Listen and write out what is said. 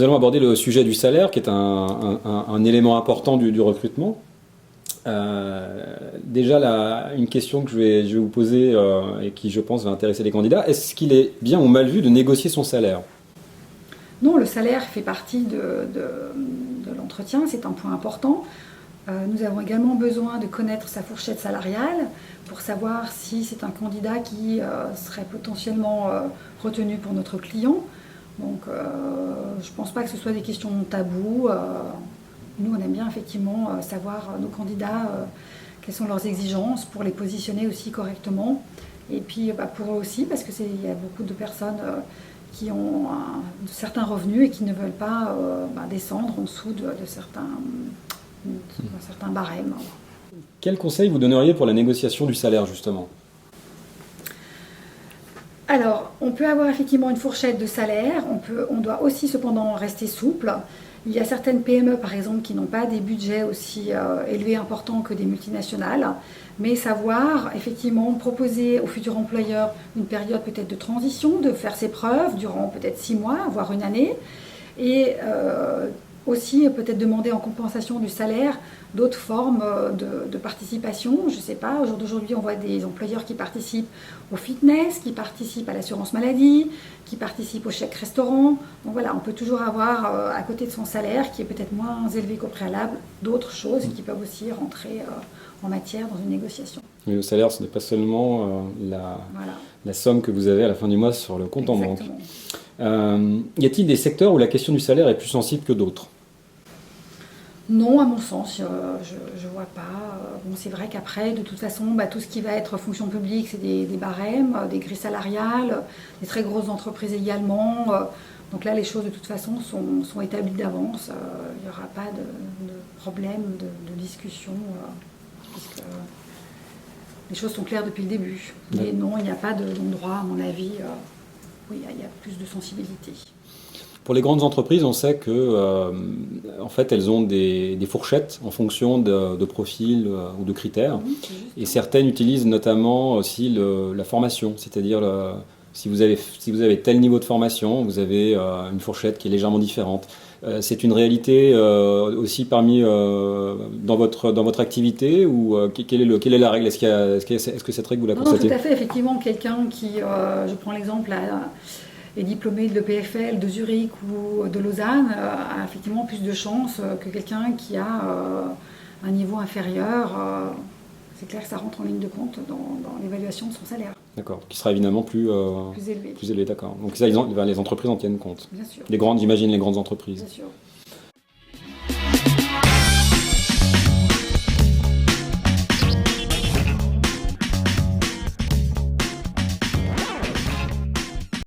nous allons aborder le sujet du salaire, qui est un élément important du recrutement. Déjà, une question que je vais vous poser et qui, je pense, va intéresser les candidats. Est-ce qu'il est bien ou mal vu de négocier son salaire? Non, le salaire fait partie de l'entretien, c'est un point important. Nous avons également besoin de connaître sa fourchette salariale pour savoir si c'est un candidat qui serait potentiellement retenu pour notre client. Donc, je ne pense pas que ce soit des questions taboues. Nous, on aime bien effectivement savoir nos candidats, quelles sont leurs exigences pour les positionner aussi correctement. Et puis pour eux aussi, parce qu'il y a beaucoup de personnes qui ont certains revenus et qui ne veulent pas descendre en dessous de certains barèmes. Quel conseil vous donneriez pour la négociation du salaire, justement? Alors, on peut avoir effectivement une fourchette de salaire, on doit aussi cependant rester souple. Il y a certaines PME, par exemple, qui n'ont pas des budgets aussi élevés, importants que des multinationales, mais savoir effectivement proposer au futur employeur une période peut-être de transition, de faire ses preuves durant peut-être 6 mois, voire une année, et aussi peut-être demander en compensation du salaire d'autres formes de participation. Je ne sais pas, au jour d'aujourd'hui, on voit des employeurs qui participent au fitness, qui participent à l'assurance maladie, qui participent au chèque restaurant. Donc voilà, on peut toujours avoir à côté de son salaire, qui est peut-être moins élevé qu'au préalable, d'autres choses qui peuvent aussi rentrer en matière dans une négociation. Mais le salaire, ce n'est pas seulement la somme que vous avez à la fin du mois sur le compte en banque. Y a-t-il des secteurs où la question du salaire est plus sensible que d'autres? Non, à mon sens, je ne vois pas. Bon, c'est vrai qu'après, de toute façon, tout ce qui va être fonction publique, c'est des barèmes, des grilles salariales, des très grosses entreprises également. Donc là, les choses, de toute façon, sont établies d'avance. Il n'y aura pas de problème de discussion, puisque les choses sont claires depuis le début. Mais non, il n'y a pas d'endroit, à mon avis, où il y a plus de sensibilité. Pour les grandes entreprises, on sait que, en fait, elles ont des fourchettes en fonction de profils ou de critères. Et certaines utilisent notamment aussi la formation, c'est-à-dire si vous avez tel niveau de formation, vous avez une fourchette qui est légèrement différente. C'est une réalité aussi dans votre activité, ou quelle est la règle? Est-ce que cette règle vous la constatez? Non, tout à fait. Effectivement, quelqu'un qui, je prends l'exemple, est diplômé de l'EPFL, de Zurich ou de Lausanne, a effectivement plus de chances que quelqu'un qui a un niveau inférieur. C'est clair que ça rentre en ligne de compte dans l'évaluation de son salaire. D'accord, qui sera évidemment plus élevé. D'accord. Donc ça, les entreprises en tiennent compte. Bien sûr. J'imagine les grandes entreprises. Bien sûr.